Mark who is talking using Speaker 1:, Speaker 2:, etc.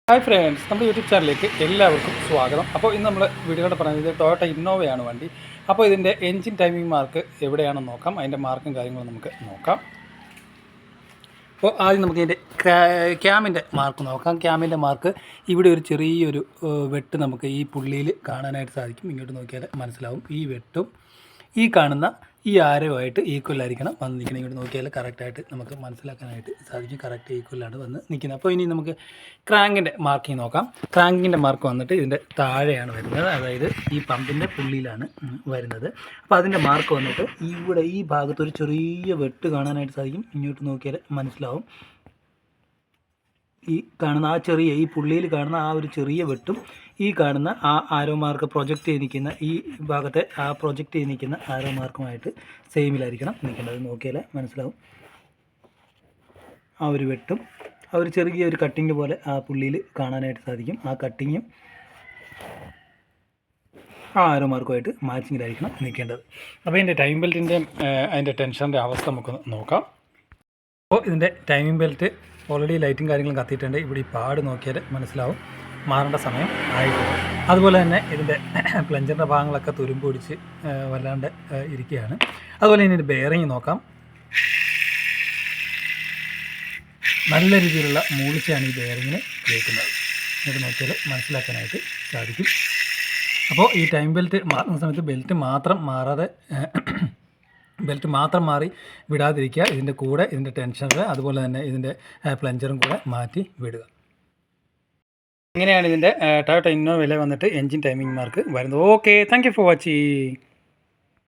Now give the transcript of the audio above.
Speaker 1: Hi friends, നമ്മുടെ YouTube ചാനലിലേക്ക് എല്ലാവർക്കും സ്വാഗതം. അപ്പോൾ ഇന്ന് നമ്മൾ വീഡിയോയുടെ പറയുന്നത് ടൊയോട്ട ഇന്നോവയാണ് വണ്ടി. അപ്പോൾ ഇതിൻ്റെ എൻജിൻ ടൈമിംഗ് മാർക്ക് എവിടെയാണെന്ന് നോക്കാം. അതിൻ്റെ മാർക്കും കാര്യങ്ങളും നമുക്ക് നോക്കാം. അപ്പോൾ ആദ്യം നമുക്ക് ഇതിൻ്റെ ക്യാമിൻ്റെ മാർക്ക് നോക്കാം. ക്യാമിൻ്റെ മാർക്ക് ഇവിടെ ഒരു ചെറിയൊരു വെട്ട് നമുക്ക് ഈ പുള്ളിയിൽ കാണാനായിട്ട് സാധിക്കും. ഇങ്ങോട്ട് നോക്കിയാൽ മനസ്സിലാവും. ഈ വെട്ടും ഈ കാണുന്ന ഈ ആരവുമായിട്ട് ഈക്വലായിരിക്കണം വന്ന് നിൽക്കണം. ഇങ്ങോട്ട് നോക്കിയാൽ കറക്റ്റായിട്ട് നമുക്ക് മനസ്സിലാക്കാനായിട്ട് സാധിക്കും. കറക്റ്റ് ഈക്വലാണ് വന്ന് നിൽക്കുന്നത്. അപ്പോൾ ഇനി നമുക്ക് ക്രാങ്കിൻ്റെ മാർക്കിങ് നോക്കാം. ക്രാങ്കിൻ്റെ മാർക്ക് വന്നിട്ട് ഇതിൻ്റെ താഴെയാണ് വരുന്നത്, അതായത് ഈ പമ്പിൻ്റെ പുള്ളിയിലാണ് വരുന്നത്. അപ്പോൾ അതിൻ്റെ മാർക്ക് വന്നിട്ട് ഇവിടെ ഈ ഭാഗത്തൊരു ചെറിയ വെട്ട് കാണാനായിട്ട് സാധിക്കും. ഇങ്ങോട്ട് നോക്കിയാൽ മനസ്സിലാവും. ഈ കാണുന്ന ആ ചെറിയ ഈ പുള്ളിയിൽ കാണുന്ന ആ ഒരു ചെറിയ വെട്ടും ഈ കാണുന്ന ആ ആരോ മാർക്ക് പ്രൊജക്റ്റ് ചെയ്ത് നിൽക്കുന്ന ഈ ഭാഗത്തെ ആ പ്രൊജക്റ്റ് ചെയ്ത് നിൽക്കുന്ന ആരോ മാർക്കുമായിട്ട് സെയിമിലായിരിക്കണം നിൽക്കേണ്ടത്. നോക്കിയാൽ മനസ്സിലാവും. ആ ഒരു വെട്ടും ആ ഒരു ചെറിയ ഒരു കട്ടിങ് പോലെ ആ പുള്ളിയിൽ കാണാനായിട്ട് സാധിക്കും. ആ കട്ടിങ്ങും ആ ആരോ മാർക്കുമായിട്ട് മാച്ചിങ്ങിലായിരിക്കണം നിൽക്കേണ്ടത്. അപ്പോൾ ഇതിൻ്റെ ടൈം ബെൽറ്റിൻ്റെയും അതിൻ്റെ ടെൻഷൻ്റെ അവസ്ഥ നമുക്കൊന്ന് നോക്കാം. അപ്പോൾ ഇതിൻ്റെ ടൈമിംഗ് ബെൽറ്റ് ഓൾറെഡി ലൈറ്റും കാര്യങ്ങളും കത്തിയിട്ടുണ്ട്. ഇവിടെ ഈ പാട് നോക്കിയാൽ മനസ്സിലാവും, മാറേണ്ട സമയം ആയിട്ടുണ്ട്. അതുപോലെ തന്നെ ഇതിൻ്റെ പ്ലഞ്ചറിൻ്റെ ഭാഗങ്ങളൊക്കെ തുരുമ്പ് പിടിച്ച് വല്ലാണ്ട് ഇരിക്കുകയാണ്. അതുപോലെ ഇതിൻ്റെ ബെയറിങ് നോക്കാം. നല്ല രീതിയിലുള്ള മൂളിച്ചയാണ് ഈ ബെയറിങ്ങിന് കേൾക്കുന്നത്. ഇത് നോക്കിയാൽ മനസ്സിലാക്കാനായിട്ട് സാധിക്കും. അപ്പോൾ ഈ ടൈം ബെൽറ്റ് മാറുന്ന സമയത്ത് ബെൽറ്റ് മാത്രം മാറി വിടാതിരിക്കുക. ഇതിൻ്റെ കൂടെ ഇതിൻ്റെ ടെൻഷനർ അതുപോലെ തന്നെ ഇതിൻ്റെ പ്ലഞ്ചറും കൂടെ മാറ്റി വിടുക. ഇങ്ങനെയാണ് ഇതിൻ്റെ ടൊയോട്ട ഇന്നോവയിൽ വന്നിട്ട് എൻജിൻ ടൈമിംഗ് മാർക്ക് വരുന്നത്. Okay, thank you for watching.